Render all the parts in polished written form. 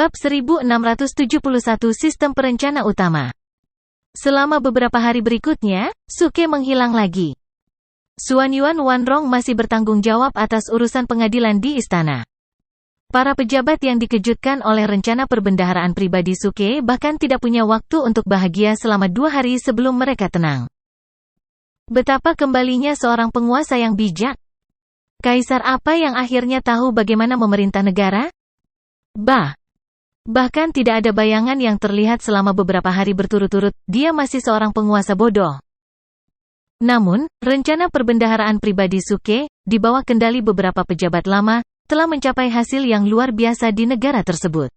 Bab 1671 Sistem Perencana Utama. Selama beberapa hari berikutnya, Suke menghilang lagi. Xuan Yuan Wanrong masih bertanggung jawab atas urusan pengadilan di istana. Para pejabat yang dikejutkan oleh rencana perbendaharaan pribadi Suke bahkan tidak punya waktu untuk bahagia selama 2 hari sebelum mereka tenang. Betapa kembalinya seorang penguasa yang bijak. Kaisar apa yang akhirnya tahu bagaimana memerintah negara? Bahkan tidak ada bayangan yang terlihat selama beberapa hari berturut-turut, dia masih seorang penguasa bodoh. Namun, rencana perbendaharaan pribadi Suke, di bawah kendali beberapa pejabat lama, telah mencapai hasil yang luar biasa di negara tersebut.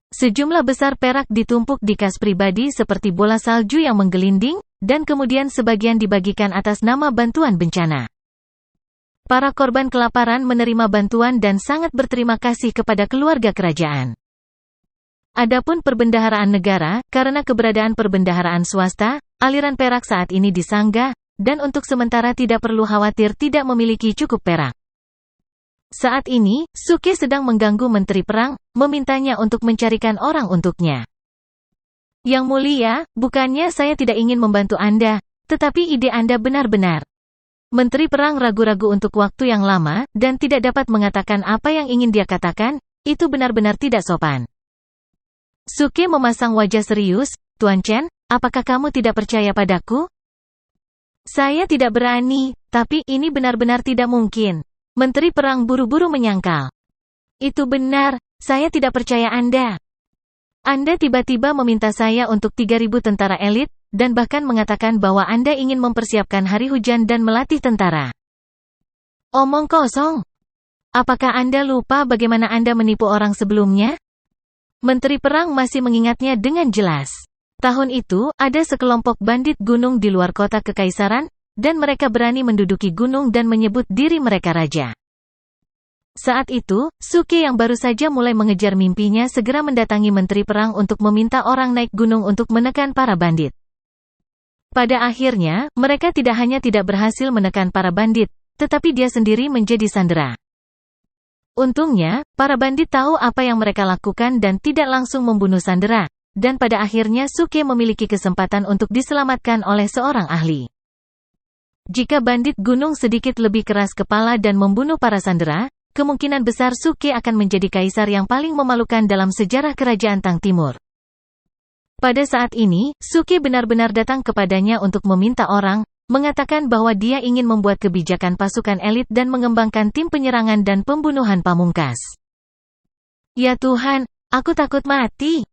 Sejumlah besar perak ditumpuk di kas pribadi seperti bola salju yang menggelinding, dan kemudian sebagian dibagikan atas nama bantuan bencana. Para korban kelaparan menerima bantuan dan sangat berterima kasih kepada keluarga kerajaan. Adapun perbendaharaan negara, karena keberadaan perbendaharaan swasta, aliran perak saat ini disanggah, dan untuk sementara tidak perlu khawatir tidak memiliki cukup perak. Saat ini, Suke sedang mengganggu Menteri Perang, memintanya untuk mencarikan orang untuknya. Yang mulia, bukannya saya tidak ingin membantu Anda, tetapi ide Anda benar-benar. Menteri Perang ragu-ragu untuk waktu yang lama, dan tidak dapat mengatakan apa yang ingin dia katakan, itu benar-benar tidak sopan. Suke memasang wajah serius, Tuan Chen, apakah kamu tidak percaya padaku? Saya tidak berani, tapi ini benar-benar tidak mungkin. Menteri Perang buru-buru menyangkal. Itu benar, saya tidak percaya Anda. Anda tiba-tiba meminta saya untuk 3.000 tentara elit, dan bahkan mengatakan bahwa Anda ingin mempersiapkan hari hujan dan melatih tentara. Omong kosong. Apakah Anda lupa bagaimana Anda menipu orang sebelumnya? Menteri Perang masih mengingatnya dengan jelas. Tahun itu, ada sekelompok bandit gunung di luar kota kekaisaran, dan mereka berani menduduki gunung dan menyebut diri mereka raja. Saat itu, Suke yang baru saja mulai mengejar mimpinya segera mendatangi Menteri Perang untuk meminta orang naik gunung untuk menekan para bandit. Pada akhirnya, mereka tidak hanya tidak berhasil menekan para bandit, tetapi dia sendiri menjadi sandera. Untungnya, para bandit tahu apa yang mereka lakukan dan tidak langsung membunuh sandera, dan pada akhirnya Suke memiliki kesempatan untuk diselamatkan oleh seorang ahli. Jika bandit gunung sedikit lebih keras kepala dan membunuh para sandera, kemungkinan besar Suke akan menjadi kaisar yang paling memalukan dalam sejarah kerajaan Tang Timur. Pada saat ini, Suke benar-benar datang kepadanya untuk meminta orang, mengatakan bahwa dia ingin membuat kebijakan pasukan elit dan mengembangkan tim penyerangan dan pembunuhan pamungkas. Ya Tuhan, aku takut mati.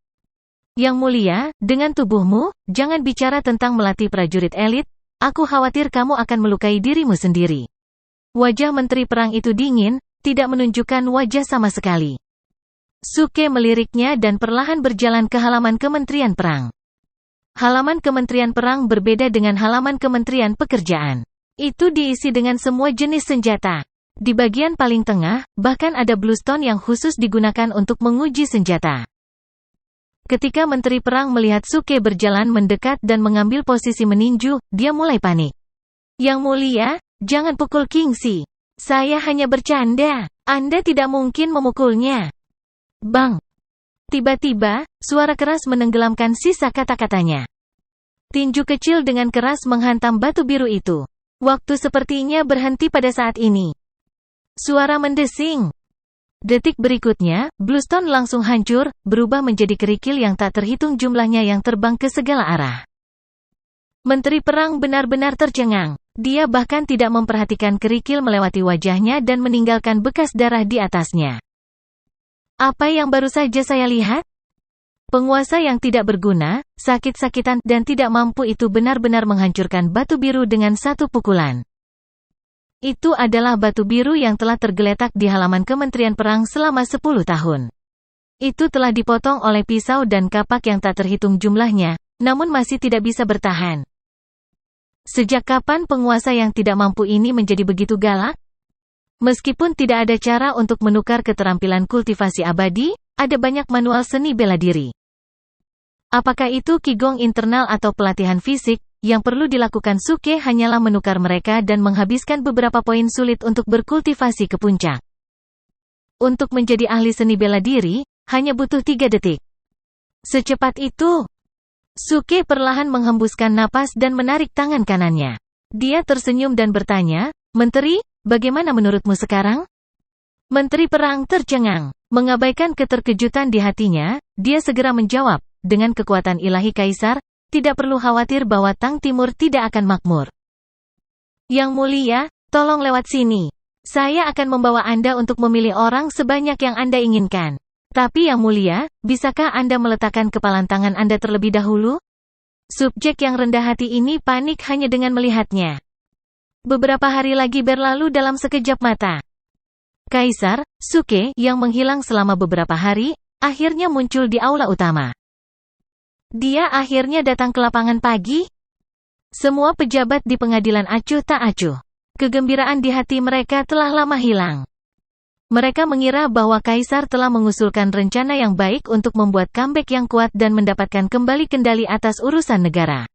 Yang mulia, dengan tubuhmu, jangan bicara tentang melatih prajurit elit, aku khawatir kamu akan melukai dirimu sendiri. Wajah Menteri Perang itu dingin, tidak menunjukkan wajah sama sekali. Suke meliriknya dan perlahan berjalan ke halaman Kementerian Perang. Halaman Kementerian Perang berbeda dengan halaman Kementerian Pekerjaan. Itu diisi dengan semua jenis senjata. Di bagian paling tengah, bahkan ada bluestone yang khusus digunakan untuk menguji senjata. Ketika Menteri Perang melihat Suke berjalan mendekat dan mengambil posisi meninju, dia mulai panik. Yang mulia, jangan pukul Kingxi. Saya hanya bercanda. Anda tidak mungkin memukulnya. Bang! Tiba-tiba, suara keras menenggelamkan sisa kata-katanya. Tinju kecil dengan keras menghantam batu biru itu. Waktu sepertinya berhenti pada saat ini. Suara mendesing. Detik berikutnya, bluestone langsung hancur, berubah menjadi kerikil yang tak terhitung jumlahnya yang terbang ke segala arah. Menteri Perang benar-benar tercengang. Dia bahkan tidak memperhatikan kerikil melewati wajahnya dan meninggalkan bekas darah di atasnya. Apa yang baru saja saya lihat? Penguasa yang tidak berguna, sakit-sakitan, dan tidak mampu itu benar-benar menghancurkan batu biru dengan satu pukulan. Itu adalah batu biru yang telah tergeletak di halaman Kementerian Perang selama 10 tahun. Itu telah dipotong oleh pisau dan kapak yang tak terhitung jumlahnya, namun masih tidak bisa bertahan. Sejak kapan penguasa yang tidak mampu ini menjadi begitu galak? Meskipun tidak ada cara untuk menukar keterampilan kultivasi abadi, ada banyak manual seni bela diri. Apakah itu qigong internal atau pelatihan fisik, yang perlu dilakukan Suke hanyalah menukar mereka dan menghabiskan beberapa poin sulit untuk berkultivasi ke puncak. Untuk menjadi ahli seni bela diri, hanya butuh 3 detik. Secepat itu, Suke perlahan menghembuskan napas dan menarik tangan kanannya. Dia tersenyum dan bertanya, "Menteri, bagaimana menurutmu sekarang?" Menteri Perang tercengang. Mengabaikan keterkejutan di hatinya, dia segera menjawab, "Dengan kekuatan ilahi Kaisar, tidak perlu khawatir bahwa Tang Timur tidak akan makmur." "Yang mulia, tolong lewat sini. Saya akan membawa Anda untuk memilih orang sebanyak yang Anda inginkan. Tapi yang mulia, bisakah Anda meletakkan kepalan tangan Anda terlebih dahulu?" Subjek yang rendah hati ini panik hanya dengan melihatnya. Beberapa hari lagi berlalu dalam sekejap mata. Kaisar, Suke, yang menghilang selama beberapa hari, akhirnya muncul di aula utama. Dia akhirnya datang ke lapangan pagi. Semua pejabat di pengadilan acuh tak acuh. Kegembiraan di hati mereka telah lama hilang. Mereka mengira bahwa Kaisar telah mengusulkan rencana yang baik untuk membuat comeback yang kuat dan mendapatkan kembali kendali atas urusan negara.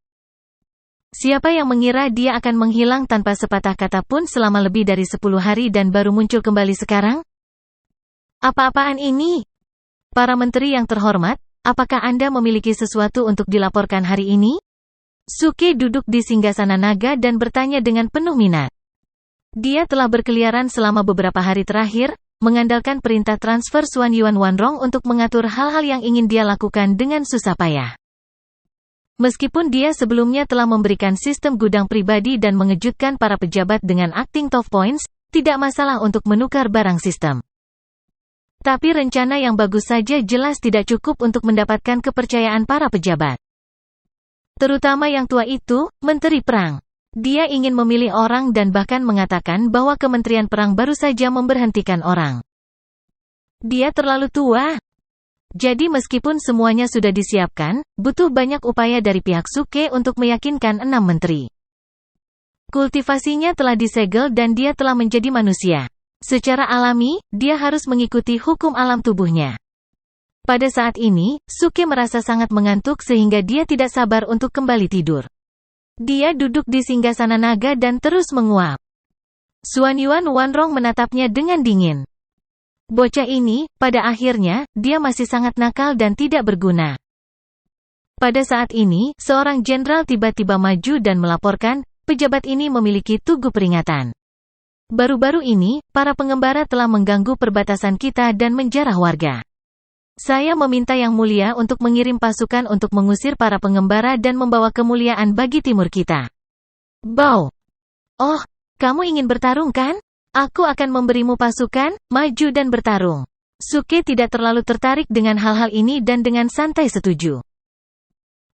Siapa yang mengira dia akan menghilang tanpa sepatah kata pun selama lebih dari 10 hari dan baru muncul kembali sekarang? Apa-apaan ini? Para menteri yang terhormat, apakah Anda memiliki sesuatu untuk dilaporkan hari ini? Suke duduk di singgasana naga dan bertanya dengan penuh minat. Dia telah berkeliaran selama beberapa hari terakhir, mengandalkan perintah transfer Xuan Yuan Wanrong untuk mengatur hal-hal yang ingin dia lakukan dengan susah payah. Meskipun dia sebelumnya telah memberikan sistem gudang pribadi dan mengejutkan para pejabat dengan acting tough points, tidak masalah untuk menukar barang sistem. Tapi rencana yang bagus saja jelas tidak cukup untuk mendapatkan kepercayaan para pejabat. Terutama yang tua itu, Menteri Perang. Dia ingin memilih orang dan bahkan mengatakan bahwa Kementerian Perang baru saja memberhentikan orang. Dia terlalu tua. Jadi meskipun semuanya sudah disiapkan, butuh banyak upaya dari pihak Suke untuk meyakinkan 6 menteri. Kultivasinya telah disegel dan dia telah menjadi manusia. Secara alami, dia harus mengikuti hukum alam tubuhnya. Pada saat ini, Suke merasa sangat mengantuk sehingga dia tidak sabar untuk kembali tidur. Dia duduk di singgasana naga dan terus menguap. Xuan Yuan Wanrong menatapnya dengan dingin. Bocah ini, pada akhirnya, dia masih sangat nakal dan tidak berguna. Pada saat ini, seorang jenderal tiba-tiba maju dan melaporkan, pejabat ini memiliki tugu peringatan. Baru-baru ini, para pengembara telah mengganggu perbatasan kita dan menjarah warga. Saya meminta Yang Mulia untuk mengirim pasukan untuk mengusir para pengembara dan membawa kemuliaan bagi timur kita. Bao. Oh, kamu ingin bertarung kan? Aku akan memberimu pasukan, maju dan bertarung. Suke tidak terlalu tertarik dengan hal-hal ini dan dengan santai setuju.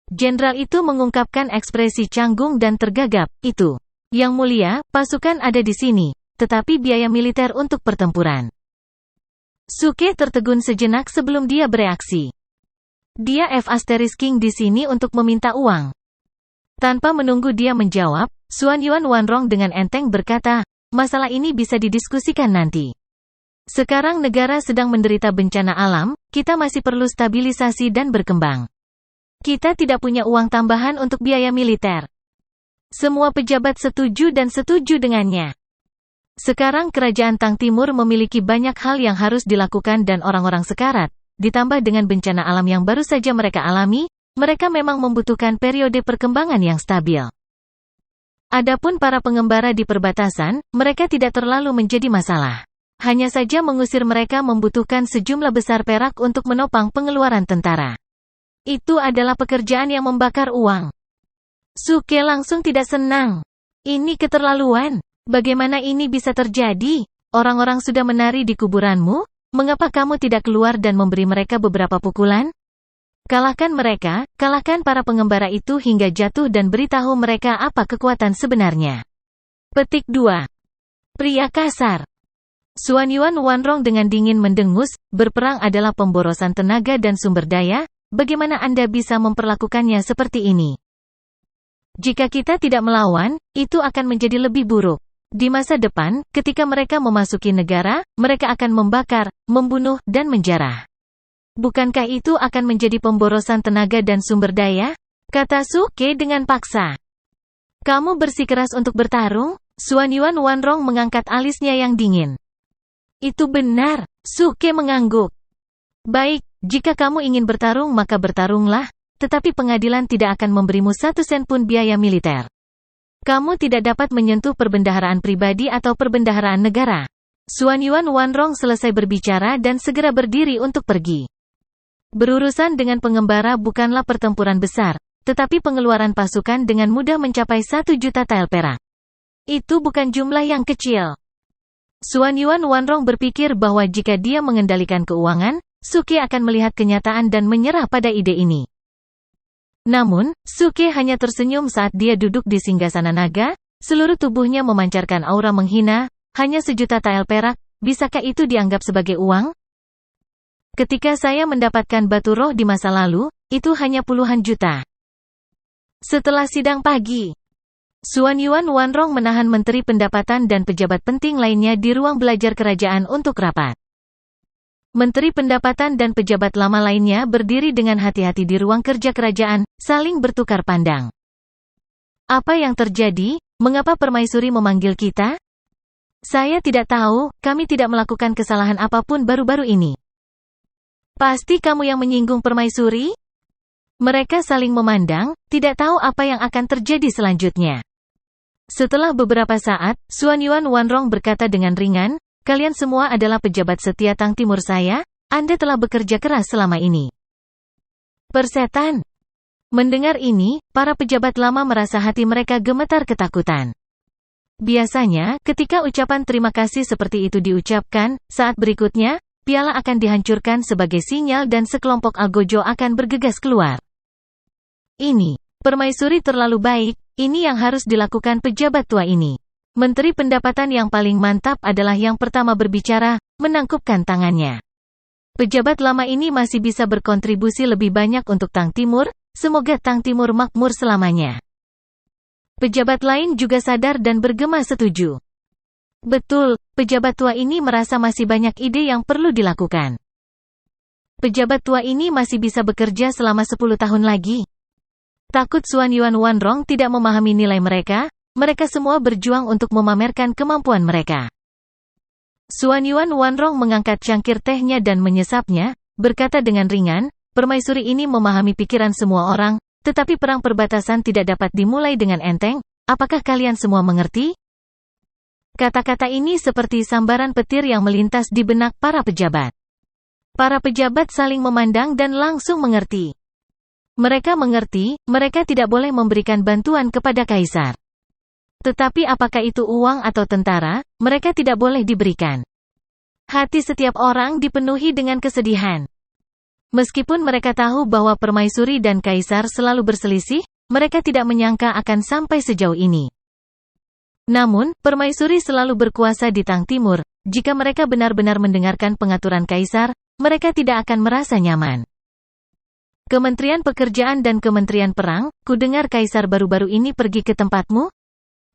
Jenderal itu mengungkapkan ekspresi canggung dan tergagap, itu. Yang Mulia, pasukan ada di sini, tetapi biaya militer untuk pertempuran. Suke tertegun sejenak sebelum dia bereaksi. Dia King di sini untuk meminta uang. Tanpa menunggu dia menjawab, Xuan Yuan Wanrong dengan enteng berkata, masalah ini bisa didiskusikan nanti. Sekarang negara sedang menderita bencana alam, kita masih perlu stabilisasi dan berkembang. Kita tidak punya uang tambahan untuk biaya militer. Semua pejabat setuju dan setuju dengannya. Sekarang kerajaan Tang Timur memiliki banyak hal yang harus dilakukan dan orang-orang sekarat, ditambah dengan bencana alam yang baru saja mereka alami, mereka memang membutuhkan periode perkembangan yang stabil. Adapun para pengembara di perbatasan, mereka tidak terlalu menjadi masalah. Hanya saja mengusir mereka membutuhkan sejumlah besar perak untuk menopang pengeluaran tentara. Itu adalah pekerjaan yang membakar uang. Suke langsung tidak senang. Ini keterlaluan. Bagaimana ini bisa terjadi? Orang-orang sudah menari di kuburanmu, mengapa kamu tidak keluar dan memberi mereka beberapa pukulan? Kalahkan mereka, kalahkan para pengembara itu hingga jatuh dan beritahu mereka apa kekuatan sebenarnya. Petik 2. Pria kasar. Xuan Yuan Wanrong dengan dingin mendengus, berperang adalah pemborosan tenaga dan sumber daya, bagaimana Anda bisa memperlakukannya seperti ini? Jika kita tidak melawan, itu akan menjadi lebih buruk. Di masa depan, ketika mereka memasuki negara, mereka akan membakar, membunuh, dan menjarah. Bukankah itu akan menjadi pemborosan tenaga dan sumber daya? Kata Suke dengan paksa. Kamu bersikeras untuk bertarung? Xuan Yuan Wanrong mengangkat alisnya yang dingin. Itu benar, Suke mengangguk. Baik, jika kamu ingin bertarung maka bertarunglah, tetapi pengadilan tidak akan memberimu 1 sen pun biaya militer. Kamu tidak dapat menyentuh perbendaharaan pribadi atau perbendaharaan negara. Xuan Yuan Wanrong selesai berbicara dan segera berdiri untuk pergi. Berurusan dengan pengembara bukanlah pertempuran besar, tetapi pengeluaran pasukan dengan mudah mencapai 1 juta tael perak. Itu bukan jumlah yang kecil. Xuan Yuan Wanrong berpikir bahwa jika dia mengendalikan keuangan, Suke akan melihat kenyataan dan menyerah pada ide ini. Namun, Suke hanya tersenyum saat dia duduk di singgasana naga, seluruh tubuhnya memancarkan aura menghina, hanya 1 juta tael perak, bisakah itu dianggap sebagai uang? Ketika saya mendapatkan batu roh di masa lalu, itu hanya puluhan juta. Setelah sidang pagi, Xuan Yuan Wanrong menahan menteri pendapatan dan pejabat penting lainnya di ruang belajar kerajaan untuk rapat. Menteri pendapatan dan pejabat lama lainnya berdiri dengan hati-hati di ruang kerja kerajaan, saling bertukar pandang. Apa yang terjadi? Mengapa permaisuri memanggil kita? Saya tidak tahu, kami tidak melakukan kesalahan apapun baru-baru ini. Pasti kamu yang menyinggung permaisuri? Mereka saling memandang, tidak tahu apa yang akan terjadi selanjutnya. Setelah beberapa saat, Xuan Yuan Wanrong berkata dengan ringan, kalian semua adalah pejabat setia Tang Timur saya, Anda telah bekerja keras selama ini. Persetan. Mendengar ini, para pejabat lama merasa hati mereka gemetar ketakutan. Biasanya, ketika ucapan terima kasih seperti itu diucapkan, saat berikutnya, piala akan dihancurkan sebagai sinyal dan sekelompok algojo akan bergegas keluar. Ini, permaisuri terlalu baik, ini yang harus dilakukan pejabat tua ini. Menteri pendapatan yang paling mantap adalah yang pertama berbicara, menangkupkan tangannya. Pejabat lama ini masih bisa berkontribusi lebih banyak untuk Tang Timur, semoga Tang Timur makmur selamanya. Pejabat lain juga sadar dan bergema setuju. Betul, pejabat tua ini merasa masih banyak ide yang perlu dilakukan. Pejabat tua ini masih bisa bekerja selama 10 tahun lagi. Takut Xuan Yuan Wanrong tidak memahami nilai mereka, mereka semua berjuang untuk memamerkan kemampuan mereka. Xuan Yuan Wanrong mengangkat cangkir tehnya dan menyesapnya, berkata dengan ringan, permaisuri ini memahami pikiran semua orang, tetapi perang perbatasan tidak dapat dimulai dengan enteng, apakah kalian semua mengerti? Kata-kata ini seperti sambaran petir yang melintas di benak para pejabat. Para pejabat saling memandang dan langsung mengerti. Mereka mengerti, mereka tidak boleh memberikan bantuan kepada kaisar. Tetapi apakah itu uang atau tentara, mereka tidak boleh diberikan. Hati setiap orang dipenuhi dengan kesedihan. Meskipun mereka tahu bahwa permaisuri dan kaisar selalu berselisih, mereka tidak menyangka akan sampai sejauh ini. Namun, permaisuri selalu berkuasa di Tang Timur, jika mereka benar-benar mendengarkan pengaturan kaisar, mereka tidak akan merasa nyaman. Kementerian Pekerjaan dan Kementerian Perang, kudengar kaisar baru-baru ini pergi ke tempatmu?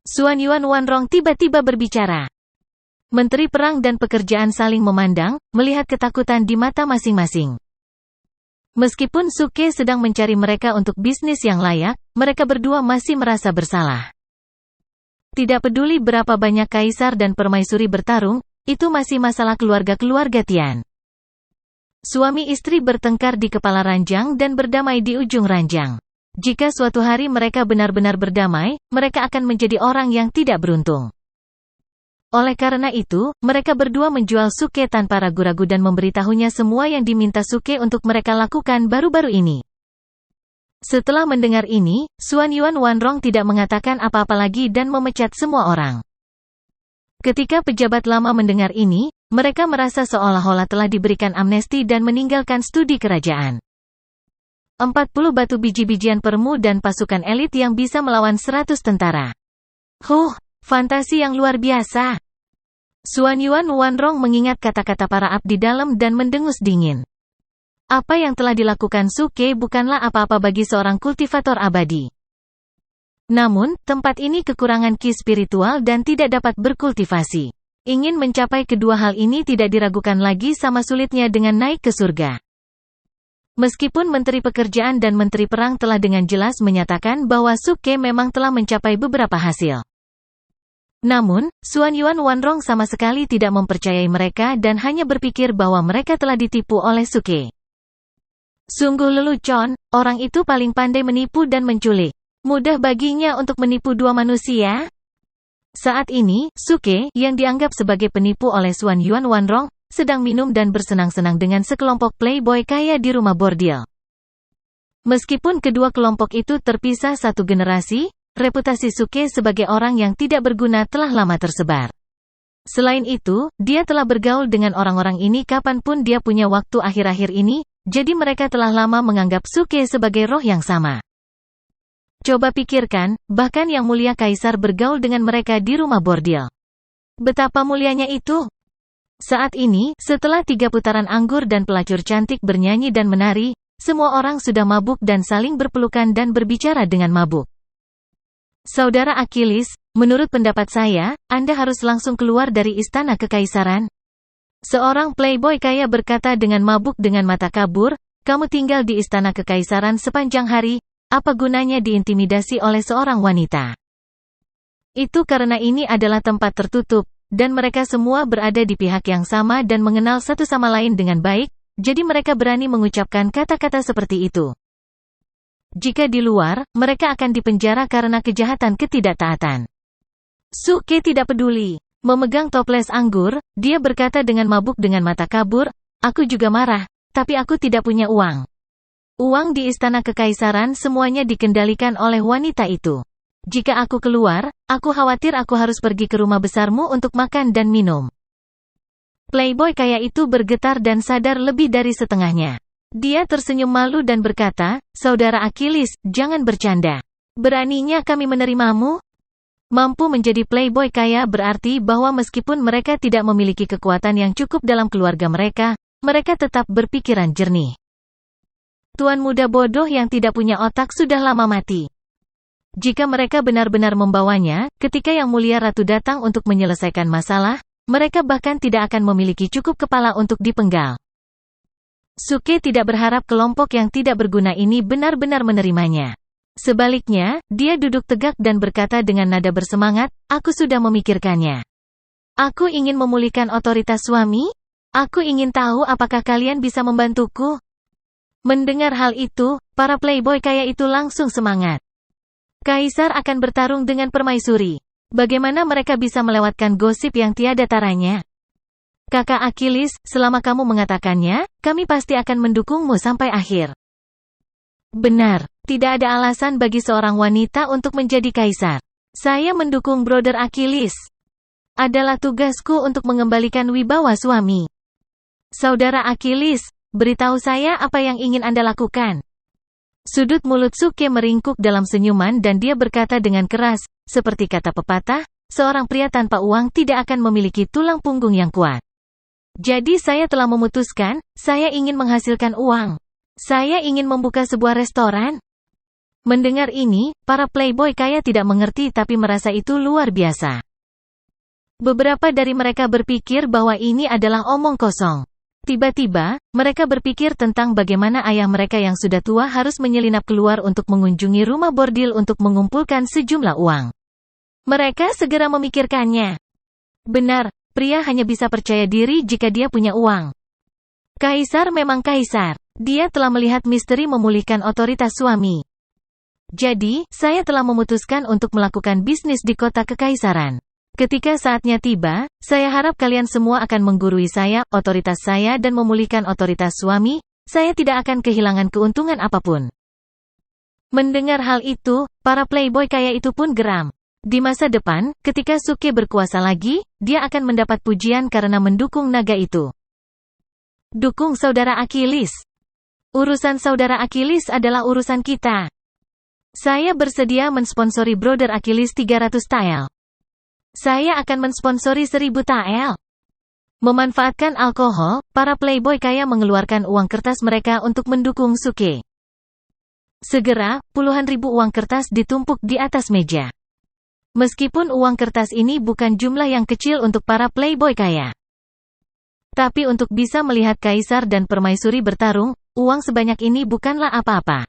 Xuan Yuan Wanrong tiba-tiba berbicara. Menteri Perang dan Pekerjaan saling memandang, melihat ketakutan di mata masing-masing. Meskipun Suke sedang mencari mereka untuk bisnis yang layak, mereka berdua masih merasa bersalah. Tidak peduli berapa banyak kaisar dan permaisuri bertarung, itu masih masalah keluarga-keluarga Tian. Suami istri bertengkar di kepala ranjang dan berdamai di ujung ranjang. Jika suatu hari mereka benar-benar berdamai, mereka akan menjadi orang yang tidak beruntung. Oleh karena itu, mereka berdua menjual Suke tanpa ragu-ragu dan memberitahunya semua yang diminta Suke untuk mereka lakukan baru-baru ini. Setelah mendengar ini, Xuan Yuan Wanrong tidak mengatakan apa-apa lagi dan memecat semua orang. Ketika pejabat lama mendengar ini, mereka merasa seolah-olah telah diberikan amnesti dan meninggalkan studi kerajaan. 40 batu biji-bijian permu dan pasukan elit yang bisa melawan 100 tentara. Fantasi yang luar biasa. Xuan Yuan Wanrong mengingat kata-kata para abdi dalam dan mendengus dingin. Apa yang telah dilakukan Suke bukanlah apa-apa bagi seorang kultivator abadi. Namun, tempat ini kekurangan ki spiritual dan tidak dapat berkultivasi. Ingin mencapai kedua hal ini tidak diragukan lagi sama sulitnya dengan naik ke surga. Meskipun Menteri Pekerjaan dan Menteri Perang telah dengan jelas menyatakan bahwa Suke memang telah mencapai beberapa hasil. Namun, Xuan Yuan Wanrong sama sekali tidak mempercayai mereka dan hanya berpikir bahwa mereka telah ditipu oleh Suke. Sungguh lelucon, orang itu paling pandai menipu dan menculik. Mudah baginya untuk menipu dua manusia. Saat ini, Suke, yang dianggap sebagai penipu oleh Suan Yuan Wanrong, sedang minum dan bersenang-senang dengan sekelompok playboy kaya di rumah bordil. Meskipun kedua kelompok itu terpisah satu generasi, reputasi Suke sebagai orang yang tidak berguna telah lama tersebar. Selain itu, dia telah bergaul dengan orang-orang ini kapanpun dia punya waktu akhir-akhir ini, jadi mereka telah lama menganggap Suke sebagai roh yang sama. Coba pikirkan, bahkan Yang Mulia Kaisar bergaul dengan mereka di rumah bordil. Betapa mulianya itu! Saat ini, setelah 3 putaran anggur dan pelacur cantik bernyanyi dan menari, semua orang sudah mabuk dan saling berpelukan dan berbicara dengan mabuk. Saudara Achilles, menurut pendapat saya, Anda harus langsung keluar dari istana kekaisaran. Seorang playboy kaya berkata dengan mabuk dengan mata kabur, kamu tinggal di istana kekaisaran sepanjang hari, apa gunanya diintimidasi oleh seorang wanita? Itu karena ini adalah tempat tertutup, dan mereka semua berada di pihak yang sama dan mengenal satu sama lain dengan baik, jadi mereka berani mengucapkan kata-kata seperti itu. Jika di luar, mereka akan dipenjara karena kejahatan ketidaktaatan. Suke tidak peduli. Memegang toples anggur, dia berkata dengan mabuk dengan mata kabur, aku juga marah, tapi aku tidak punya uang. Uang di istana kekaisaran semuanya dikendalikan oleh wanita itu. Jika aku keluar, aku khawatir aku harus pergi ke rumah besarmu untuk makan dan minum. Playboy kaya itu bergetar dan sadar lebih dari setengahnya. Dia tersenyum malu dan berkata, Saudara Achilles, jangan bercanda. Beraninya kami menerimamu? Mampu menjadi playboy kaya berarti bahwa meskipun mereka tidak memiliki kekuatan yang cukup dalam keluarga mereka, mereka tetap berpikiran jernih. Tuan muda bodoh yang tidak punya otak sudah lama mati. Jika mereka benar-benar membawanya, ketika Yang Mulia Ratu datang untuk menyelesaikan masalah, mereka bahkan tidak akan memiliki cukup kepala untuk dipenggal. Suke tidak berharap kelompok yang tidak berguna ini benar-benar menerimanya. Sebaliknya, dia duduk tegak dan berkata dengan nada bersemangat, aku sudah memikirkannya. Aku ingin memulihkan otoritas suami. Aku ingin tahu apakah kalian bisa membantuku. Mendengar hal itu, para playboy kaya itu langsung semangat. Kaisar akan bertarung dengan permaisuri. Bagaimana mereka bisa melewatkan gosip yang tiada taranya? Kakak Achilles, selama kamu mengatakannya, kami pasti akan mendukungmu sampai akhir. Benar, tidak ada alasan bagi seorang wanita untuk menjadi kaisar. Saya mendukung Brother Achilles. Adalah tugasku untuk mengembalikan wibawa suami. Saudara Achilles, beritahu saya apa yang ingin Anda lakukan. Sudut mulut Suke meringkuk dalam senyuman dan dia berkata dengan keras, seperti kata pepatah, seorang pria tanpa uang tidak akan memiliki tulang punggung yang kuat. Jadi saya telah memutuskan, saya ingin menghasilkan uang. Saya ingin membuka sebuah restoran. Mendengar ini, para playboy kaya tidak mengerti tapi merasa itu luar biasa. Beberapa dari mereka berpikir bahwa ini adalah omong kosong. Tiba-tiba, mereka berpikir tentang bagaimana ayah mereka yang sudah tua harus menyelinap keluar untuk mengunjungi rumah bordil untuk mengumpulkan sejumlah uang. Mereka segera memikirkannya. Benar. Pria hanya bisa percaya diri jika dia punya uang. Kaisar memang kaisar. Dia telah melihat misteri memulihkan otoritas suami. Jadi, saya telah memutuskan untuk melakukan bisnis di kota kekaisaran. Ketika saatnya tiba, saya harap kalian semua akan menggurui saya, otoritas saya dan memulihkan otoritas suami, saya tidak akan kehilangan keuntungan apapun. Mendengar hal itu, para playboy kaya itu pun geram. Di masa depan, ketika Suke berkuasa lagi, dia akan mendapat pujian karena mendukung naga itu. Dukung saudara Achilles. Urusan saudara Achilles adalah urusan kita. Saya bersedia mensponsori Brother Achilles 300 tael. Saya akan mensponsori 1000 tael. Memanfaatkan alkohol, para playboy kaya mengeluarkan uang kertas mereka untuk mendukung Suke. Segera, puluhan ribu uang kertas ditumpuk di atas meja. Meskipun uang kertas ini bukan jumlah yang kecil untuk para playboy kaya. Tapi untuk bisa melihat kaisar dan permaisuri bertarung, uang sebanyak ini bukanlah apa-apa.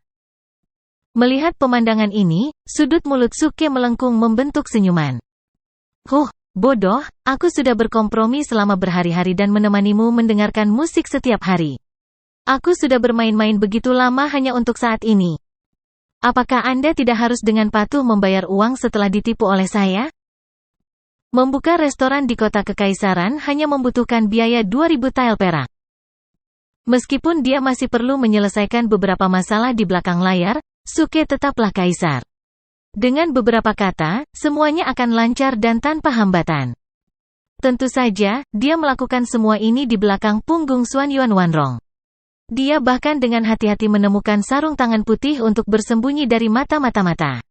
Melihat pemandangan ini, sudut mulut Suke melengkung membentuk senyuman. Bodoh, aku sudah berkompromi selama berhari-hari dan menemanimu mendengarkan musik setiap hari. Aku sudah bermain-main begitu lama hanya untuk saat ini. Apakah Anda tidak harus dengan patuh membayar uang setelah ditipu oleh saya? Membuka restoran di kota kekaisaran hanya membutuhkan biaya 2.000 tael perak. Meskipun dia masih perlu menyelesaikan beberapa masalah di belakang layar, Suke tetaplah kaisar. Dengan beberapa kata, semuanya akan lancar dan tanpa hambatan. Tentu saja, dia melakukan semua ini di belakang punggung Xuan Yuan Wanrong. Dia bahkan dengan hati-hati menemukan sarung tangan putih untuk bersembunyi dari mata-mata.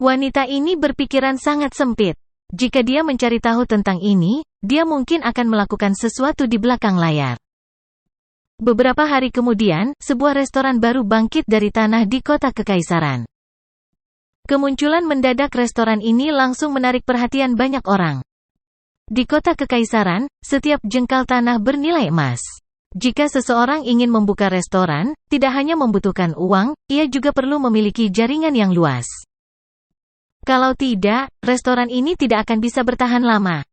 Wanita ini berpikiran sangat sempit. Jika dia mencari tahu tentang ini, dia mungkin akan melakukan sesuatu di belakang layar. Beberapa hari kemudian, sebuah restoran baru bangkit dari tanah di kota kekaisaran. Kemunculan mendadak restoran ini langsung menarik perhatian banyak orang. Di kota kekaisaran, setiap jengkal tanah bernilai emas. Jika seseorang ingin membuka restoran, tidak hanya membutuhkan uang, ia juga perlu memiliki jaringan yang luas. Kalau tidak, restoran ini tidak akan bisa bertahan lama.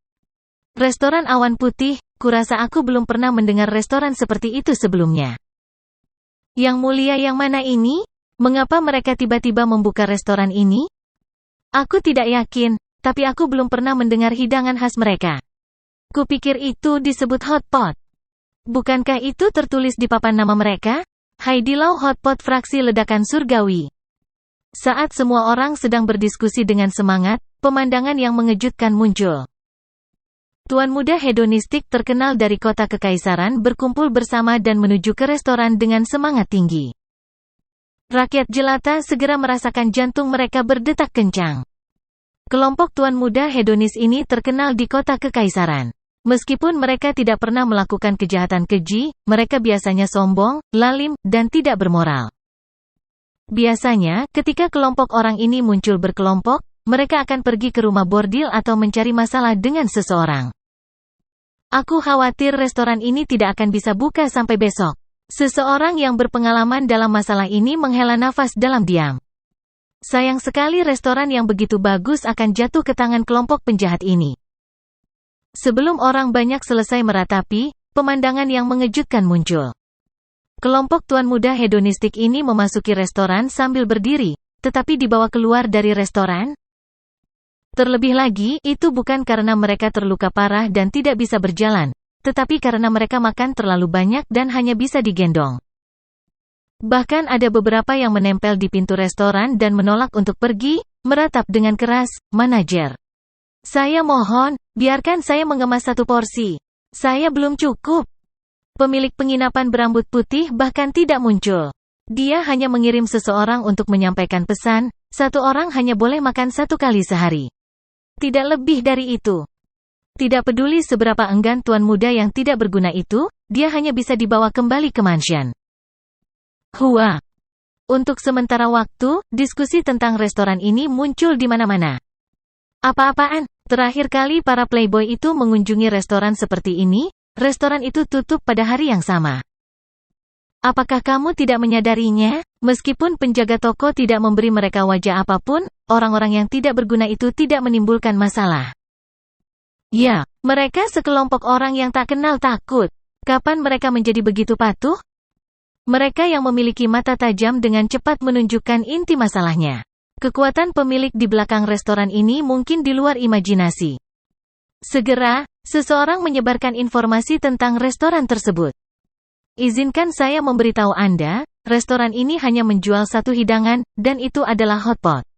Restoran Awan Putih, kurasa aku belum pernah mendengar restoran seperti itu sebelumnya. Yang mulia yang mana ini? Mengapa mereka tiba-tiba membuka restoran ini? Aku tidak yakin, tapi aku belum pernah mendengar hidangan khas mereka. Kupikir itu disebut hotpot. Bukankah itu tertulis di papan nama mereka? Haidilau Hotpot Fraksi Ledakan Surgawi. Saat semua orang sedang berdiskusi dengan semangat, pemandangan yang mengejutkan muncul. Tuan muda hedonistik terkenal dari kota kekaisaran berkumpul bersama dan menuju ke restoran dengan semangat tinggi. Rakyat jelata segera merasakan jantung mereka berdetak kencang. Kelompok tuan muda hedonis ini terkenal di kota kekaisaran. Meskipun mereka tidak pernah melakukan kejahatan keji, mereka biasanya sombong, lalim, dan tidak bermoral. Biasanya, ketika kelompok orang ini muncul berkelompok, mereka akan pergi ke rumah bordil atau mencari masalah dengan seseorang. Aku khawatir restoran ini tidak akan bisa buka sampai besok. Seseorang yang berpengalaman dalam masalah ini menghela nafas dalam diam. Sayang sekali restoran yang begitu bagus akan jatuh ke tangan kelompok penjahat ini. Sebelum orang banyak selesai meratapi, pemandangan yang mengejutkan muncul. Kelompok tuan muda hedonistik ini memasuki restoran sambil berdiri, tetapi dibawa keluar dari restoran. Terlebih lagi, itu bukan karena mereka terluka parah dan tidak bisa berjalan, tetapi karena mereka makan terlalu banyak dan hanya bisa digendong. Bahkan ada beberapa yang menempel di pintu restoran dan menolak untuk pergi, meratap dengan keras, "Manajer, saya mohon, biarkan saya mengemas satu porsi. Saya belum cukup." Pemilik penginapan berambut putih bahkan tidak muncul. Dia hanya mengirim seseorang untuk menyampaikan pesan, satu orang hanya boleh makan satu kali sehari. Tidak lebih dari itu. Tidak peduli seberapa enggan tuan muda yang tidak berguna itu, dia hanya bisa dibawa kembali ke mansion. Hua. Untuk sementara waktu, diskusi tentang restoran ini muncul di mana-mana. Apa-apaan? Terakhir kali para playboy itu mengunjungi restoran seperti ini, restoran itu tutup pada hari yang sama. Apakah kamu tidak menyadarinya? Meskipun penjaga toko tidak memberi mereka wajah apapun, orang-orang yang tidak berguna itu tidak menimbulkan masalah. Ya, mereka sekelompok orang yang tak kenal takut. Kapan mereka menjadi begitu patuh? Mereka yang memiliki mata tajam dengan cepat menunjukkan inti masalahnya. Kekuatan pemilik di belakang restoran ini mungkin di luar imajinasi. Segera, seseorang menyebarkan informasi tentang restoran tersebut. Izinkan saya memberitahu Anda, restoran ini hanya menjual satu hidangan, dan itu adalah hotpot.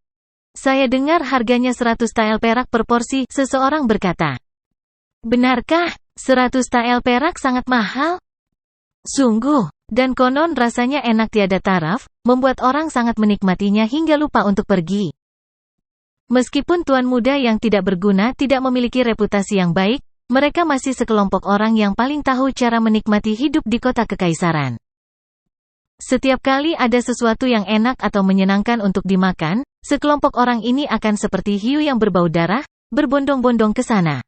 Saya dengar harganya 100 tael perak per porsi, seseorang berkata. Benarkah? 100 tael perak sangat mahal? Sungguh, dan konon rasanya enak tiada taraf, membuat orang sangat menikmatinya hingga lupa untuk pergi. Meskipun tuan muda yang tidak berguna tidak memiliki reputasi yang baik, mereka masih sekelompok orang yang paling tahu cara menikmati hidup di kota kekaisaran. Setiap kali ada sesuatu yang enak atau menyenangkan untuk dimakan, sekelompok orang ini akan seperti hiu yang berbau darah, berbondong-bondong ke sana.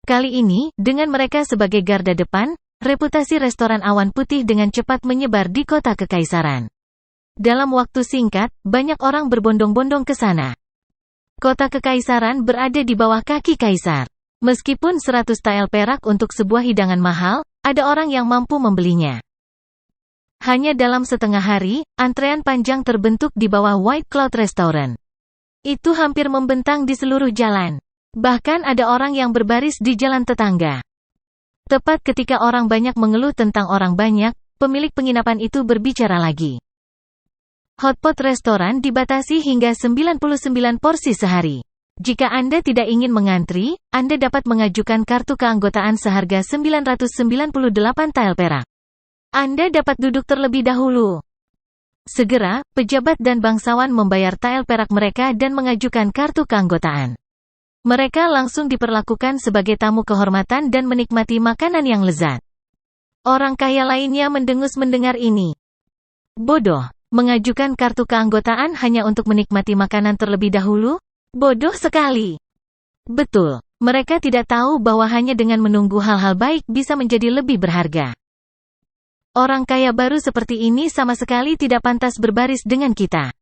Kali ini, dengan mereka sebagai garda depan, reputasi restoran Awan Putih dengan cepat menyebar di kota kekaisaran. Dalam waktu singkat, banyak orang berbondong-bondong ke sana. Kota kekaisaran berada di bawah kaki kaisar. Meskipun 100 tael perak untuk sebuah hidangan mahal, ada orang yang mampu membelinya. Hanya dalam setengah hari, antrean panjang terbentuk di bawah White Cloud Restaurant. Itu hampir membentang di seluruh jalan. Bahkan ada orang yang berbaris di jalan tetangga. Tepat ketika orang banyak mengeluh tentang orang banyak, pemilik penginapan itu berbicara lagi. Hotpot restoran dibatasi hingga 99 porsi sehari. Jika Anda tidak ingin mengantri, Anda dapat mengajukan kartu keanggotaan seharga 998 tael perak. Anda dapat duduk terlebih dahulu. Segera, pejabat dan bangsawan membayar tael perak mereka dan mengajukan kartu keanggotaan. Mereka langsung diperlakukan sebagai tamu kehormatan dan menikmati makanan yang lezat. Orang kaya lainnya mendengus mendengar ini. Bodoh, mengajukan kartu keanggotaan hanya untuk menikmati makanan terlebih dahulu? Bodoh sekali. Betul, mereka tidak tahu bahwa hanya dengan menunggu hal-hal baik bisa menjadi lebih berharga. Orang kaya baru seperti ini sama sekali tidak pantas berbaris dengan kita.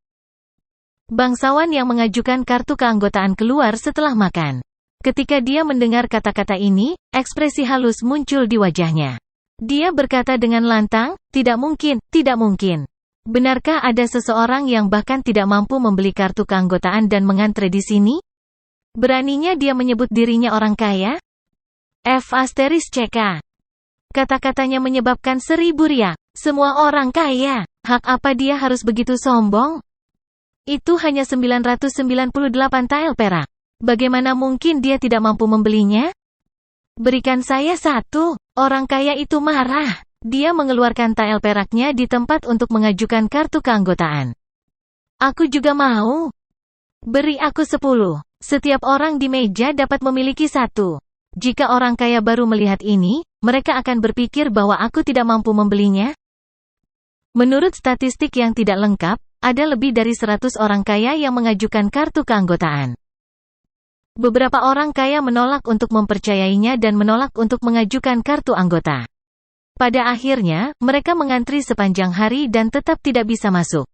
Bangsawan yang mengajukan kartu keanggotaan keluar setelah makan. Ketika dia mendengar kata-kata ini, ekspresi halus muncul di wajahnya. Dia berkata dengan lantang, tidak mungkin, tidak mungkin. Benarkah ada seseorang yang bahkan tidak mampu membeli kartu keanggotaan dan mengantre di sini? Beraninya dia menyebut dirinya orang kaya? F*CK. Kata-katanya menyebabkan 1000 riak. Semua orang kaya. Hak apa dia harus begitu sombong? Itu hanya 998 tael perak. Bagaimana mungkin dia tidak mampu membelinya? Berikan saya satu. Orang kaya itu marah. Dia mengeluarkan tael peraknya di tempat untuk mengajukan kartu keanggotaan. Aku juga mau. Beri aku 10. Setiap orang di meja dapat memiliki satu. Jika orang kaya baru melihat ini, mereka akan berpikir bahwa aku tidak mampu membelinya. Menurut statistik yang tidak lengkap, ada lebih dari 100 orang kaya yang mengajukan kartu keanggotaan. Beberapa orang kaya menolak untuk mempercayainya dan menolak untuk mengajukan kartu anggota. Pada akhirnya, mereka mengantri sepanjang hari dan tetap tidak bisa masuk.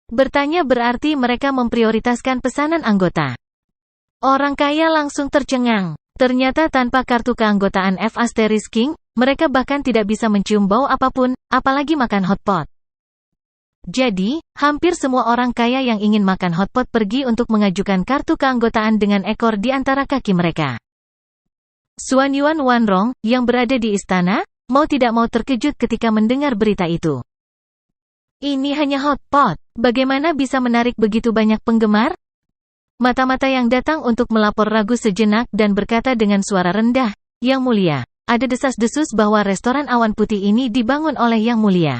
Bertanya berarti mereka memprioritaskan pesanan anggota. Orang kaya langsung tercengang. Ternyata tanpa kartu keanggotaan F*King, mereka bahkan tidak bisa mencium bau apapun, apalagi makan hotpot. Jadi, hampir semua orang kaya yang ingin makan hotpot pergi untuk mengajukan kartu keanggotaan dengan ekor di antara kaki mereka. Xuanyuan Wanrong, yang berada di istana, mau tidak mau terkejut ketika mendengar berita itu. Ini hanya hotpot. Bagaimana bisa menarik begitu banyak penggemar? Mata-mata yang datang untuk melapor ragu sejenak dan berkata dengan suara rendah, Yang Mulia, ada desas-desus bahwa restoran awan putih ini dibangun oleh Yang Mulia.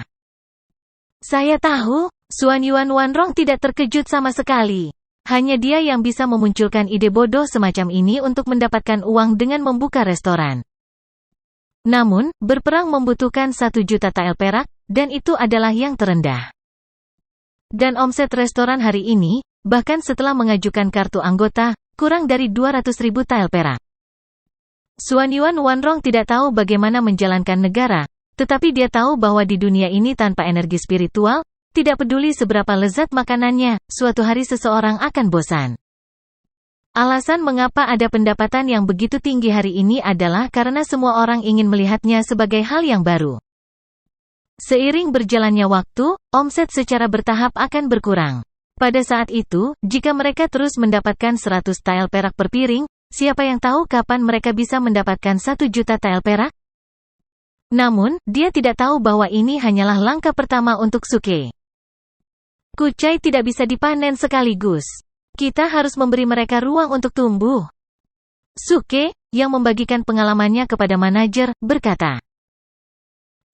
Saya tahu, Xuanyuan Wanrong tidak terkejut sama sekali. Hanya dia yang bisa memunculkan ide bodoh semacam ini untuk mendapatkan uang dengan membuka restoran. Namun, berperang membutuhkan 1 juta tael perak, dan itu adalah yang terendah. Dan omset restoran hari ini, bahkan setelah mengajukan kartu anggota, kurang dari 200.000 tael perak. Xuanyuan Wanrong tidak tahu bagaimana menjalankan negara, tetapi dia tahu bahwa di dunia ini tanpa energi spiritual, tidak peduli seberapa lezat makanannya, suatu hari seseorang akan bosan. Alasan mengapa ada pendapatan yang begitu tinggi hari ini adalah karena semua orang ingin melihatnya sebagai hal yang baru. Seiring berjalannya waktu, omset secara bertahap akan berkurang. Pada saat itu, jika mereka terus mendapatkan 100 tael perak per piring, siapa yang tahu kapan mereka bisa mendapatkan 1 juta tael perak? Namun, dia tidak tahu bahwa ini hanyalah langkah pertama untuk Suke. Kucai tidak bisa dipanen sekaligus. Kita harus memberi mereka ruang untuk tumbuh. Suke, yang membagikan pengalamannya kepada manajer, berkata.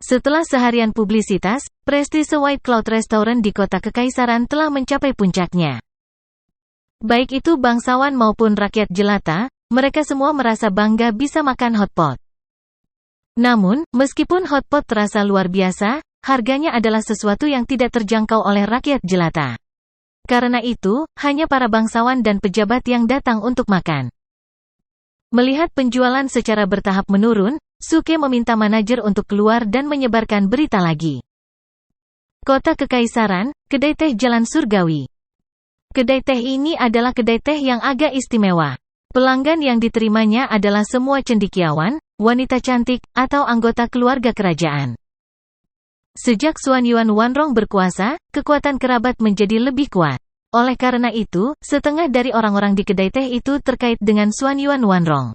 Setelah seharian publisitas, prestise White Cloud Restaurant di kota kekaisaran telah mencapai puncaknya. Baik itu bangsawan maupun rakyat jelata, mereka semua merasa bangga bisa makan hotpot. Namun, meskipun hotpot terasa luar biasa, harganya adalah sesuatu yang tidak terjangkau oleh rakyat jelata. Karena itu, hanya para bangsawan dan pejabat yang datang untuk makan. Melihat penjualan secara bertahap menurun, Suke meminta manajer untuk keluar dan menyebarkan berita lagi. Kota Kekaisaran, kedai teh Jalan Surgawi. Kedai teh ini adalah kedai teh yang agak istimewa. Pelanggan yang diterimanya adalah semua cendekiawan, wanita cantik, atau anggota keluarga kerajaan. Sejak Xuan Yuan Wanrong berkuasa, kekuatan kerabat menjadi lebih kuat. Oleh karena itu, setengah dari orang-orang di kedai teh itu terkait dengan Xuan Yuan Wanrong.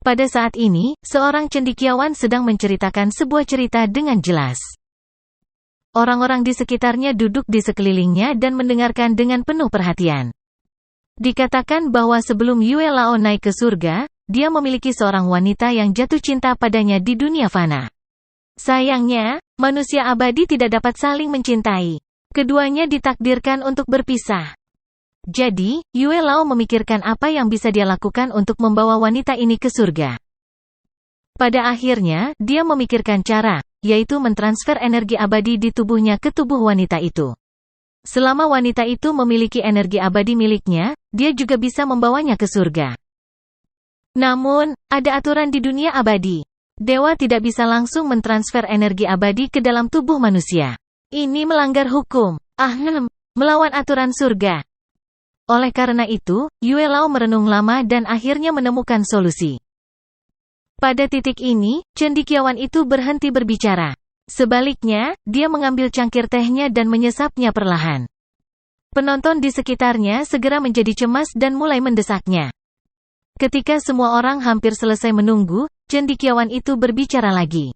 Pada saat ini, seorang cendekiawan sedang menceritakan sebuah cerita dengan jelas. Orang-orang di sekitarnya duduk di sekelilingnya dan mendengarkan dengan penuh perhatian. Dikatakan bahwa sebelum Yue Lao naik ke surga, dia memiliki seorang wanita yang jatuh cinta padanya di dunia fana. Sayangnya, manusia abadi tidak dapat saling mencintai. Keduanya ditakdirkan untuk berpisah. Jadi, Yue Lao memikirkan apa yang bisa dia lakukan untuk membawa wanita ini ke surga. Pada akhirnya, dia memikirkan cara, yaitu mentransfer energi abadi di tubuhnya ke tubuh wanita itu. Selama wanita itu memiliki energi abadi miliknya, dia juga bisa membawanya ke surga. Namun, ada aturan di dunia abadi. Dewa tidak bisa langsung mentransfer energi abadi ke dalam tubuh manusia. Ini melanggar hukum. Melawan aturan surga. Oleh karena itu, Yue Lao merenung lama dan akhirnya menemukan solusi. Pada titik ini, cendekiawan itu berhenti berbicara. Sebaliknya, dia mengambil cangkir tehnya dan menyesapnya perlahan. Penonton di sekitarnya segera menjadi cemas dan mulai mendesaknya. Ketika semua orang hampir selesai menunggu, cendekiawan itu berbicara lagi.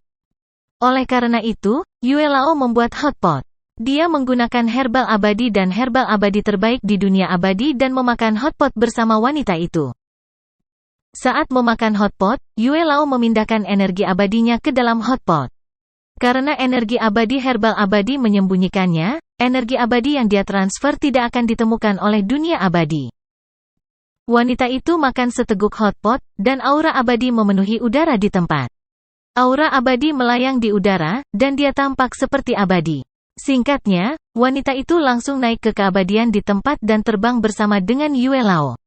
Oleh karena itu, Yue Lao membuat hotpot. Dia menggunakan herbal abadi dan herbal abadi terbaik di dunia abadi dan memakan hotpot bersama wanita itu. Saat memakan hotpot, Yue Lao memindahkan energi abadinya ke dalam hotpot. Karena energi abadi herbal abadi menyembunyikannya, energi abadi yang dia transfer tidak akan ditemukan oleh dunia abadi. Wanita itu makan seteguk hotpot, dan aura abadi memenuhi udara di tempat. Aura abadi melayang di udara, dan dia tampak seperti abadi. Singkatnya, wanita itu langsung naik ke keabadian di tempat dan terbang bersama dengan Yue Lao.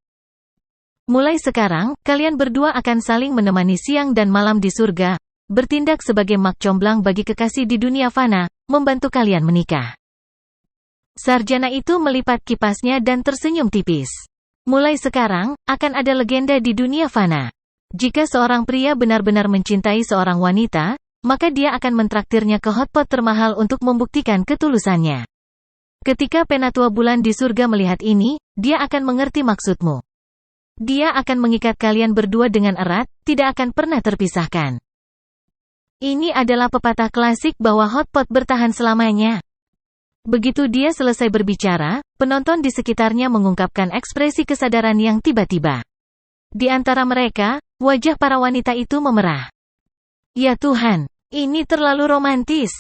Mulai sekarang, kalian berdua akan saling menemani siang dan malam di surga, bertindak sebagai mak comblang bagi kekasih di dunia fana, membantu kalian menikah. Sarjana itu melipat kipasnya dan tersenyum tipis. Mulai sekarang, akan ada legenda di dunia fana. Jika seorang pria benar-benar mencintai seorang wanita, maka dia akan mentraktirnya ke hotpot termahal untuk membuktikan ketulusannya. Ketika penatua bulan di surga melihat ini, dia akan mengerti maksudmu. Dia akan mengikat kalian berdua dengan erat, tidak akan pernah terpisahkan. Ini adalah pepatah klasik bahwa hotpot bertahan selamanya. Begitu dia selesai berbicara, penonton di sekitarnya mengungkapkan ekspresi kesadaran yang tiba-tiba. Di antara mereka, wajah para wanita itu memerah. Ya Tuhan, ini terlalu romantis.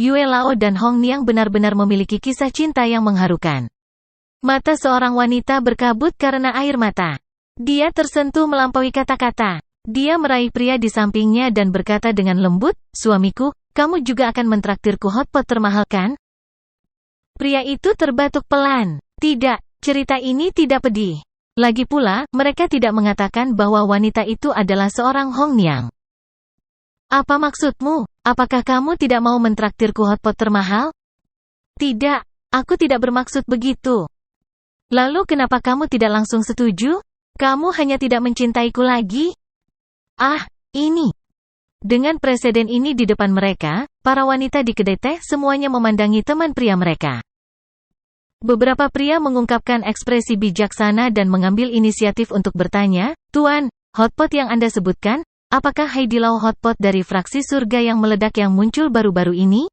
Yue Lao dan Hong Niang benar-benar memiliki kisah cinta yang mengharukan. Mata seorang wanita berkabut karena air mata. Dia tersentuh melampaui kata-kata. Dia meraih pria di sampingnya dan berkata dengan lembut, "Suamiku, kamu juga akan mentraktirku hotpot termahal kan?" Pria itu terbatuk pelan. Tidak, cerita ini tidak pedih. Lagi pula, mereka tidak mengatakan bahwa wanita itu adalah seorang Hong Niang. Apa maksudmu? Apakah kamu tidak mau mentraktirku hotpot termahal? Tidak, aku tidak bermaksud begitu. Lalu kenapa kamu tidak langsung setuju? Kamu hanya tidak mencintaiku lagi? Ini. Dengan preseden ini di depan mereka, para wanita di kedai teh semuanya memandangi teman pria mereka. Beberapa pria mengungkapkan ekspresi bijaksana dan mengambil inisiatif untuk bertanya, "Tuan, hotpot yang Anda sebutkan, apakah Haidilau hotpot dari fraksi surga yang meledak yang muncul baru-baru ini?"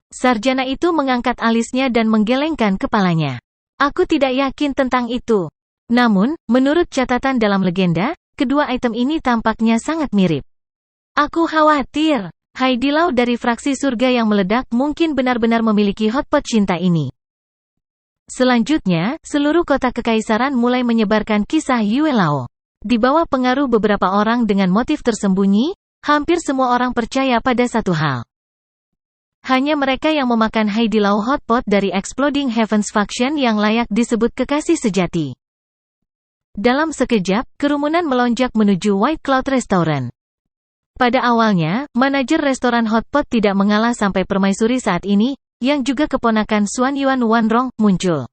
Sarjana itu mengangkat alisnya dan menggelengkan kepalanya. "Aku tidak yakin tentang itu. Namun, menurut catatan dalam legenda, kedua item ini tampaknya sangat mirip. Aku khawatir, Haidilau dari fraksi surga yang meledak mungkin benar-benar memiliki hotpot cinta ini." Selanjutnya, seluruh kota kekaisaran mulai menyebarkan kisah Yue Lao. Di bawah pengaruh beberapa orang dengan motif tersembunyi, hampir semua orang percaya pada satu hal. Hanya mereka yang memakan Haidilau hotpot dari Exploding Heavens Faction yang layak disebut kekasih sejati. Dalam sekejap, kerumunan melonjak menuju White Cloud Restaurant. Pada awalnya, manajer restoran hotpot tidak mengalah sampai permaisuri saat ini, yang juga keponakan Xuan Yuan Wanrong, muncul.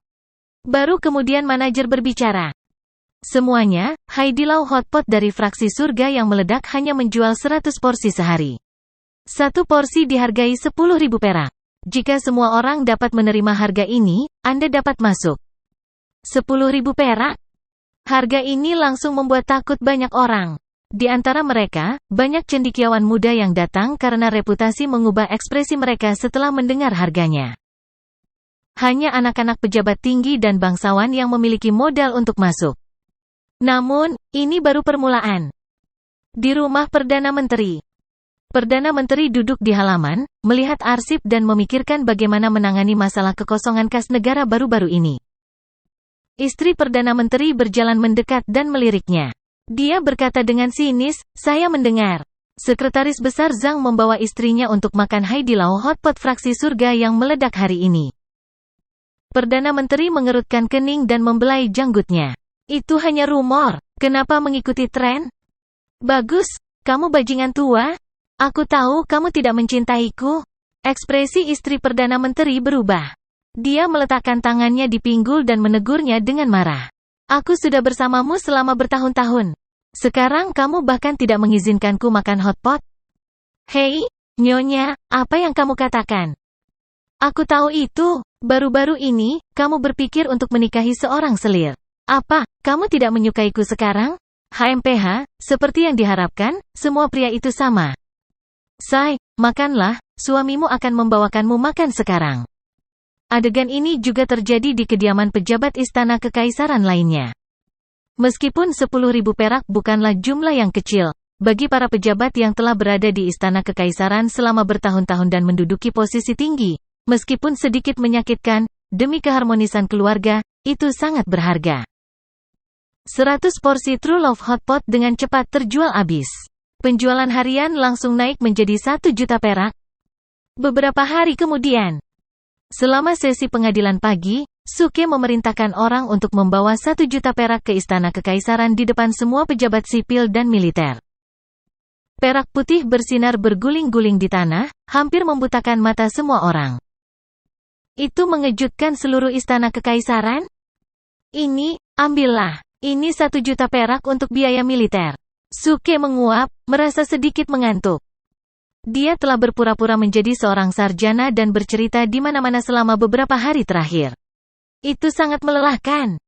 Baru kemudian manajer berbicara. Semuanya, Haidilau hotpot dari fraksi surga yang meledak hanya menjual 100 porsi sehari. Satu porsi dihargai 10.000 perak. Jika semua orang dapat menerima harga ini, Anda dapat masuk. 10.000 perak? Harga ini langsung membuat takut banyak orang. Di antara mereka, banyak cendekiawan muda yang datang karena reputasi mengubah ekspresi mereka setelah mendengar harganya. Hanya anak-anak pejabat tinggi dan bangsawan yang memiliki modal untuk masuk. Namun, ini baru permulaan. Di rumah Perdana Menteri. Perdana Menteri duduk di halaman, melihat arsip dan memikirkan bagaimana menangani masalah kekosongan kas negara baru-baru ini. Istri Perdana Menteri berjalan mendekat dan meliriknya. Dia berkata dengan sinis, "Saya mendengar. Sekretaris Besar Zhang membawa istrinya untuk makan Haidilao hotpot fraksi surga yang meledak hari ini." Perdana Menteri mengerutkan kening dan membelai janggutnya. Itu hanya rumor. Kenapa mengikuti tren? Bagus, kamu bajingan tua. Aku tahu kamu tidak mencintaiku. Ekspresi istri Perdana Menteri berubah. Dia meletakkan tangannya di pinggul dan menegurnya dengan marah. Aku sudah bersamamu selama bertahun-tahun. Sekarang kamu bahkan tidak mengizinkanku makan hotpot. Hei, Nyonya, apa yang kamu katakan? Aku tahu itu. Baru-baru ini, kamu berpikir untuk menikahi seorang selir. Apa, kamu tidak menyukaiku sekarang? HMPH, seperti yang diharapkan, semua pria itu sama. Say, makanlah, suamimu akan membawakanmu makan sekarang. Adegan ini juga terjadi di kediaman pejabat istana kekaisaran lainnya. Meskipun 10.000 perak bukanlah jumlah yang kecil, bagi para pejabat yang telah berada di istana kekaisaran selama bertahun-tahun dan menduduki posisi tinggi, meskipun sedikit menyakitkan, demi keharmonisan keluarga, itu sangat berharga. 100 porsi True Love Hotpot dengan cepat terjual habis. Penjualan harian langsung naik menjadi 1 juta perak. Beberapa hari kemudian, selama sesi pengadilan pagi, Suke memerintahkan orang untuk membawa 1 juta perak ke istana kekaisaran di depan semua pejabat sipil dan militer. Perak putih bersinar berguling-guling di tanah, hampir membutakan mata semua orang. Itu mengejutkan seluruh istana kekaisaran. Ini, ambillah. Ini 1 juta perak untuk biaya militer. Suke menguap, merasa sedikit mengantuk. Dia telah berpura-pura menjadi seorang sarjana dan bercerita di mana-mana selama beberapa hari terakhir. Itu sangat melelahkan.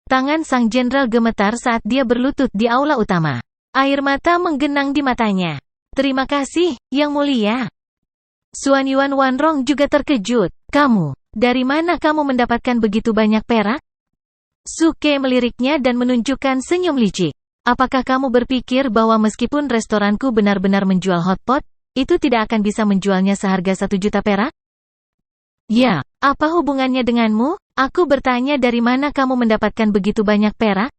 Tangan sang jenderal gemetar saat dia berlutut di aula utama. Air mata menggenang di matanya. Terima kasih, Yang Mulia. Xuan Yuan Wanrong juga terkejut. Kamu, dari mana kamu mendapatkan begitu banyak perak? Suke meliriknya dan menunjukkan senyum licik. Apakah kamu berpikir bahwa meskipun restoranku benar-benar menjual hotpot, itu tidak akan bisa menjualnya seharga 1 juta perak? Ya, apa hubungannya denganmu? Aku bertanya dari mana kamu mendapatkan begitu banyak perak?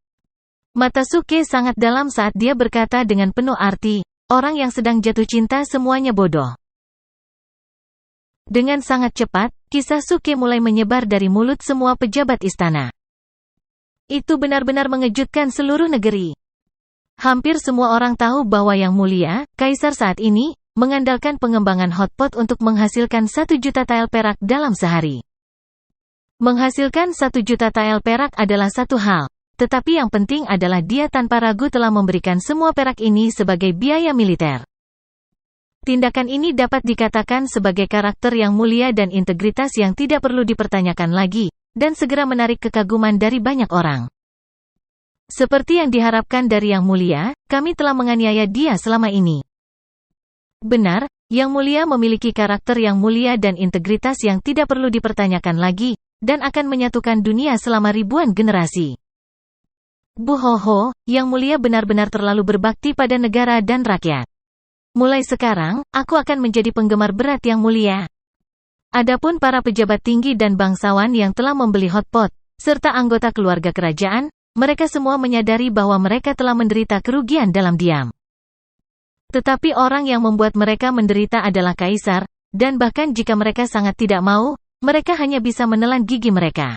Mata Suke sangat dalam saat dia berkata dengan penuh arti, orang yang sedang jatuh cinta semuanya bodoh. Dengan sangat cepat, kisah Suke mulai menyebar dari mulut semua pejabat istana. Itu benar-benar mengejutkan seluruh negeri. Hampir semua orang tahu bahwa Yang Mulia, Kaisar saat ini, mengandalkan pengembangan hotpot untuk menghasilkan 1 juta tael perak dalam sehari. Menghasilkan 1 juta tael perak adalah satu hal, tetapi yang penting adalah dia tanpa ragu telah memberikan semua perak ini sebagai biaya militer. Tindakan ini dapat dikatakan sebagai karakter yang mulia dan integritas yang tidak perlu dipertanyakan lagi, dan segera menarik kekaguman dari banyak orang. Seperti yang diharapkan dari Yang Mulia, kami telah menganiaya dia selama ini. Benar, Yang Mulia memiliki karakter yang mulia dan integritas yang tidak perlu dipertanyakan lagi, dan akan menyatukan dunia selama ribuan generasi. Bu Ho, Yang Mulia benar-benar terlalu berbakti pada negara dan rakyat. Mulai sekarang, aku akan menjadi penggemar berat Yang Mulia. Adapun para pejabat tinggi dan bangsawan yang telah membeli hotpot, serta anggota keluarga kerajaan, mereka semua menyadari bahwa mereka telah menderita kerugian dalam diam. Tetapi orang yang membuat mereka menderita adalah kaisar, dan bahkan jika mereka sangat tidak mau, mereka hanya bisa menelan gigi mereka.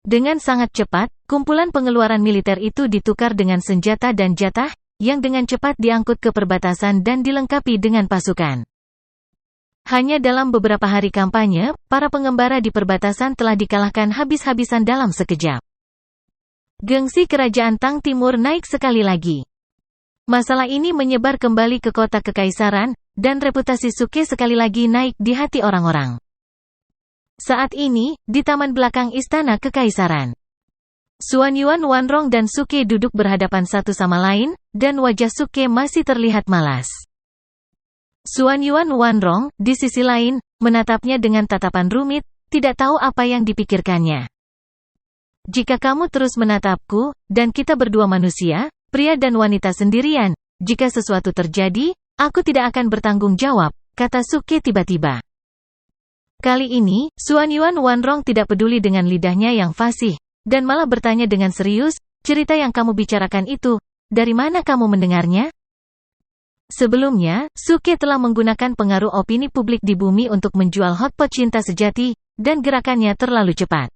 Dengan sangat cepat, kumpulan pengeluaran militer itu ditukar dengan senjata dan jatah, yang dengan cepat diangkut ke perbatasan dan dilengkapi dengan pasukan. Hanya dalam beberapa hari kampanye, para pengembara di perbatasan telah dikalahkan habis-habisan dalam sekejap. Gengsi kerajaan Tang Timur naik sekali lagi. Masalah ini menyebar kembali ke kota kekaisaran, dan reputasi Suke sekali lagi naik di hati orang-orang. Saat ini, di taman belakang istana kekaisaran, Xuanyuan Wanrong dan Suke duduk berhadapan satu sama lain, dan wajah Suke masih terlihat malas. Xuanyuan Wanrong, di sisi lain, menatapnya dengan tatapan rumit, tidak tahu apa yang dipikirkannya. Jika kamu terus menatapku, dan kita berdua manusia, pria dan wanita sendirian, jika sesuatu terjadi, aku tidak akan bertanggung jawab, kata Suke tiba-tiba. Kali ini, Xuanyuan Wanrong tidak peduli dengan lidahnya yang fasih, dan malah bertanya dengan serius, cerita yang kamu bicarakan itu, dari mana kamu mendengarnya? Sebelumnya, Suke telah menggunakan pengaruh opini publik di bumi untuk menjual hotpot cinta sejati, dan gerakannya terlalu cepat.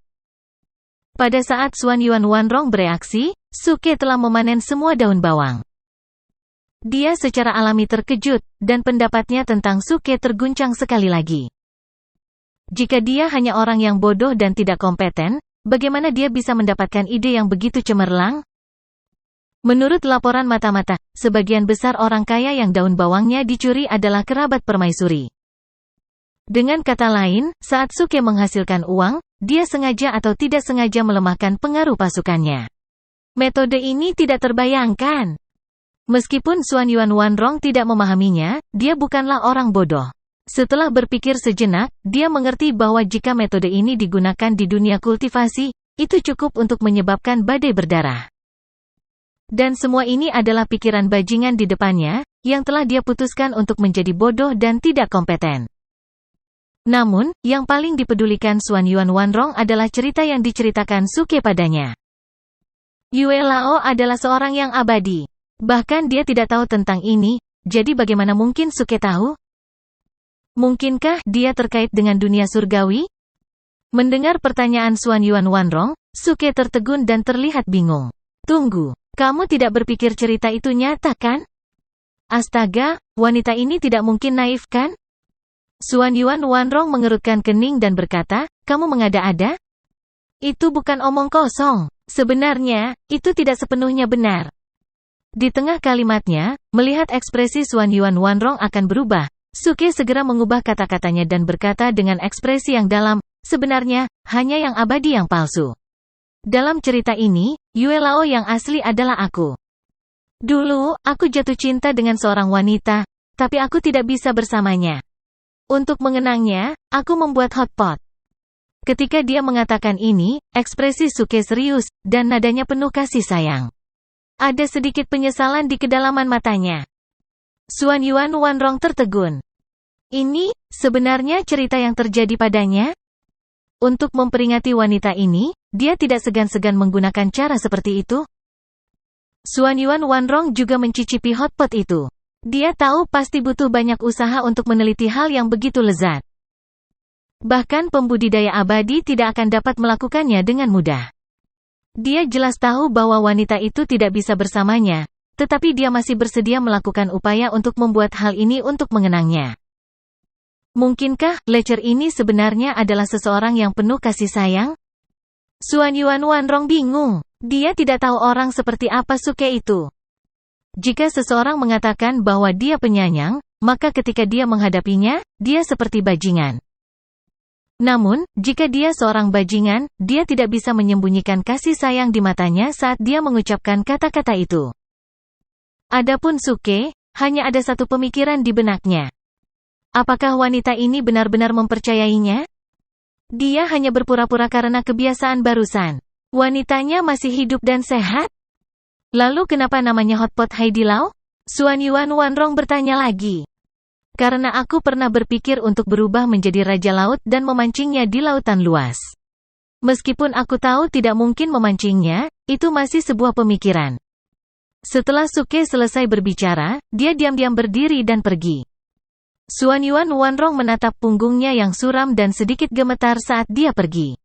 Pada saat Xuanyuan Wanrong bereaksi, Suke telah memanen semua daun bawang. Dia secara alami terkejut, dan pendapatnya tentang Suke terguncang sekali lagi. Jika dia hanya orang yang bodoh dan tidak kompeten, bagaimana dia bisa mendapatkan ide yang begitu cemerlang? Menurut laporan mata-mata, sebagian besar orang kaya yang daun bawangnya dicuri adalah kerabat permaisuri. Dengan kata lain, saat Suke menghasilkan uang, dia sengaja atau tidak sengaja melemahkan pengaruh pasukannya. Metode ini tidak terbayangkan. Meskipun Xuanyuan Wanrong tidak memahaminya, dia bukanlah orang bodoh. Setelah berpikir sejenak, dia mengerti bahwa jika metode ini digunakan di dunia kultivasi, itu cukup untuk menyebabkan badai berdarah. Dan semua ini adalah pikiran bajingan di depannya, yang telah dia putuskan untuk menjadi bodoh dan tidak kompeten. Namun, yang paling dipedulikan Xuanyuan Wanrong adalah cerita yang diceritakan Suke padanya. Yue Lao adalah seorang yang abadi. Bahkan dia tidak tahu tentang ini, jadi bagaimana mungkin Suke tahu? Mungkinkah dia terkait dengan dunia surgawi? Mendengar pertanyaan Xuanyuan Wanrong, Suke tertegun dan terlihat bingung. Tunggu, kamu tidak berpikir cerita itu nyata kan? Astaga, wanita ini tidak mungkin naif kan? Xuanyuan Wanrong mengerutkan kening dan berkata, kamu mengada-ada? Itu bukan omong kosong. Sebenarnya, itu tidak sepenuhnya benar. Di tengah kalimatnya, melihat ekspresi Xuanyuan Wanrong akan berubah, Suke segera mengubah kata-katanya dan berkata dengan ekspresi yang dalam, sebenarnya, hanya yang abadi yang palsu. Dalam cerita ini, Yue Lao yang asli adalah aku. Dulu, aku jatuh cinta dengan seorang wanita, tapi aku tidak bisa bersamanya. Untuk mengenangnya, aku membuat hotpot. Ketika dia mengatakan ini, ekspresi Suke serius, dan nadanya penuh kasih sayang. Ada sedikit penyesalan di kedalaman matanya. Xuanyuan Wanrong tertegun. Ini, sebenarnya cerita yang terjadi padanya? Untuk memperingati wanita ini, dia tidak segan-segan menggunakan cara seperti itu. Xuanyuan Wanrong juga mencicipi hotpot itu. Dia tahu pasti butuh banyak usaha untuk meneliti hal yang begitu lezat. Bahkan pembudidaya abadi tidak akan dapat melakukannya dengan mudah. Dia jelas tahu bahwa wanita itu tidak bisa bersamanya, tetapi dia masih bersedia melakukan upaya untuk membuat hal ini untuk mengenangnya. Mungkinkah lecer ini sebenarnya adalah seseorang yang penuh kasih sayang? Xuanyuan Wanrong bingung. Dia tidak tahu orang seperti apa Suke itu. Jika seseorang mengatakan bahwa dia penyayang, maka ketika dia menghadapinya, dia seperti bajingan. Namun, jika dia seorang bajingan, dia tidak bisa menyembunyikan kasih sayang di matanya saat dia mengucapkan kata-kata itu. Adapun Suke, hanya ada satu pemikiran di benaknya. Apakah wanita ini benar-benar mempercayainya? Dia hanya berpura-pura karena kebiasaan barusan. Wanitanya masih hidup dan sehat? Lalu kenapa namanya hotpot Heidi Lau? Xuanyuan Wanrong bertanya lagi. Karena aku pernah berpikir untuk berubah menjadi raja laut dan memancingnya di lautan luas. Meskipun aku tahu tidak mungkin memancingnya, itu masih sebuah pemikiran. Setelah Suke selesai berbicara, dia diam-diam berdiri dan pergi. Xuanyuan Wanrong menatap punggungnya yang suram dan sedikit gemetar saat dia pergi.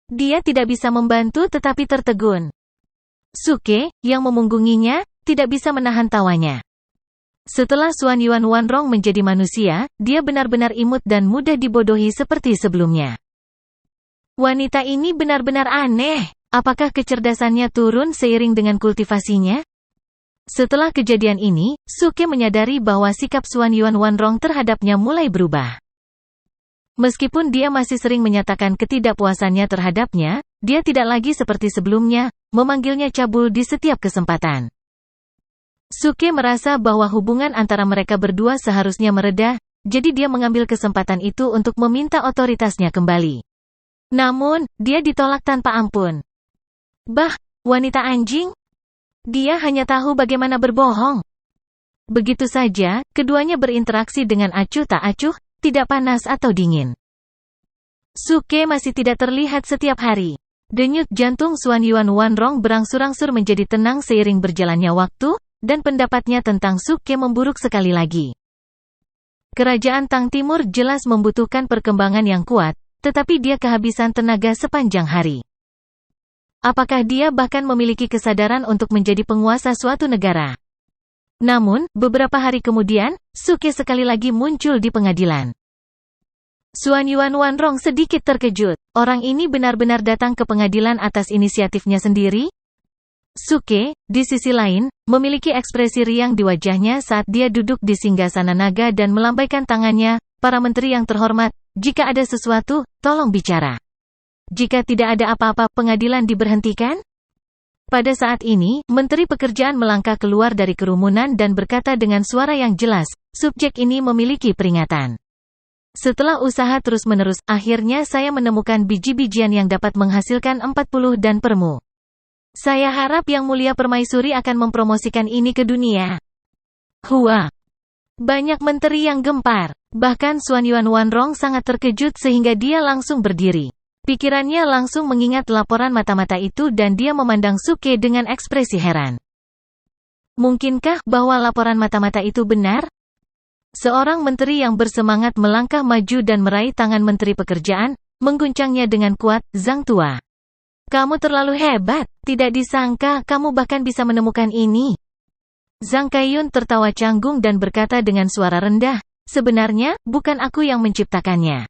Dia tidak bisa membantu tetapi tertegun. Suke, yang memunggunginya, tidak bisa menahan tawanya. Setelah Xuanyuan Wanrong menjadi manusia, dia benar-benar imut dan mudah dibodohi seperti sebelumnya. Wanita ini benar-benar aneh. Apakah kecerdasannya turun seiring dengan kultivasinya? Setelah kejadian ini, Suke menyadari bahwa sikap Xuan Yuan Wanrong terhadapnya mulai berubah. Meskipun dia masih sering menyatakan ketidakpuasannya terhadapnya, dia tidak lagi seperti sebelumnya, memanggilnya cabul di setiap kesempatan. Suke merasa bahwa hubungan antara mereka berdua seharusnya mereda, jadi dia mengambil kesempatan itu untuk meminta otoritasnya kembali. Namun, dia ditolak tanpa ampun. Bah, wanita anjing? Dia hanya tahu bagaimana berbohong. Begitu saja, keduanya berinteraksi dengan acuh tak acuh, tidak panas atau dingin. Suke masih tidak terlihat setiap hari. Denyut jantung Xuan Yuan Wanrong berangsur-angsur menjadi tenang seiring berjalannya waktu, dan pendapatnya tentang Suke memburuk sekali lagi. Kerajaan Tang Timur jelas membutuhkan perkembangan yang kuat, tetapi dia kehabisan tenaga sepanjang hari. Apakah dia bahkan memiliki kesadaran untuk menjadi penguasa suatu negara? Namun, beberapa hari kemudian, Suke sekali lagi muncul di pengadilan. Xuan Yuan Wanrong sedikit terkejut. Orang ini benar-benar datang ke pengadilan atas inisiatifnya sendiri? Suke, di sisi lain, memiliki ekspresi riang di wajahnya saat dia duduk di singgasana naga dan melambaikan tangannya. Para menteri yang terhormat, jika ada sesuatu, tolong bicara. Jika tidak ada apa-apa, pengadilan diberhentikan? Pada saat ini, Menteri Pekerjaan melangkah keluar dari kerumunan dan berkata dengan suara yang jelas, subjek ini memiliki peringatan. Setelah usaha terus-menerus, akhirnya saya menemukan biji-bijian yang dapat menghasilkan 40 dan permu. Saya harap Yang Mulia Permaisuri akan mempromosikan ini ke dunia. Hua! Banyak menteri yang gempar. Bahkan Xuan Yuan Wanrong sangat terkejut sehingga dia langsung berdiri. Pikirannya langsung mengingat laporan mata-mata itu dan dia memandang Suke dengan ekspresi heran. Mungkinkah bahwa laporan mata-mata itu benar? Seorang menteri yang bersemangat melangkah maju dan meraih tangan Menteri Pekerjaan, mengguncangnya dengan kuat. Zhang Tua. Kamu terlalu hebat, tidak disangka kamu bahkan bisa menemukan ini. Zhang Kaiyun tertawa canggung dan berkata dengan suara rendah, sebenarnya, bukan aku yang menciptakannya.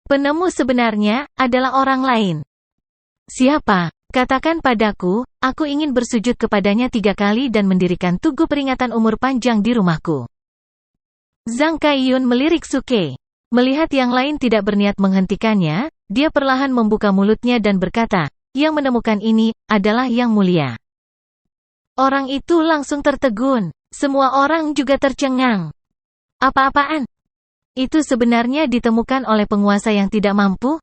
Penemu sebenarnya adalah orang lain. Siapa? Katakan padaku, aku ingin bersujud kepadanya 3 kali dan mendirikan tugu peringatan umur panjang di rumahku. Zhang Kaiyun melirik Suke. Melihat yang lain tidak berniat menghentikannya, dia perlahan membuka mulutnya dan berkata, yang menemukan ini, adalah Yang Mulia. Orang itu langsung tertegun. Semua orang juga tercengang. Apa-apaan? Itu sebenarnya ditemukan oleh penguasa yang tidak mampu?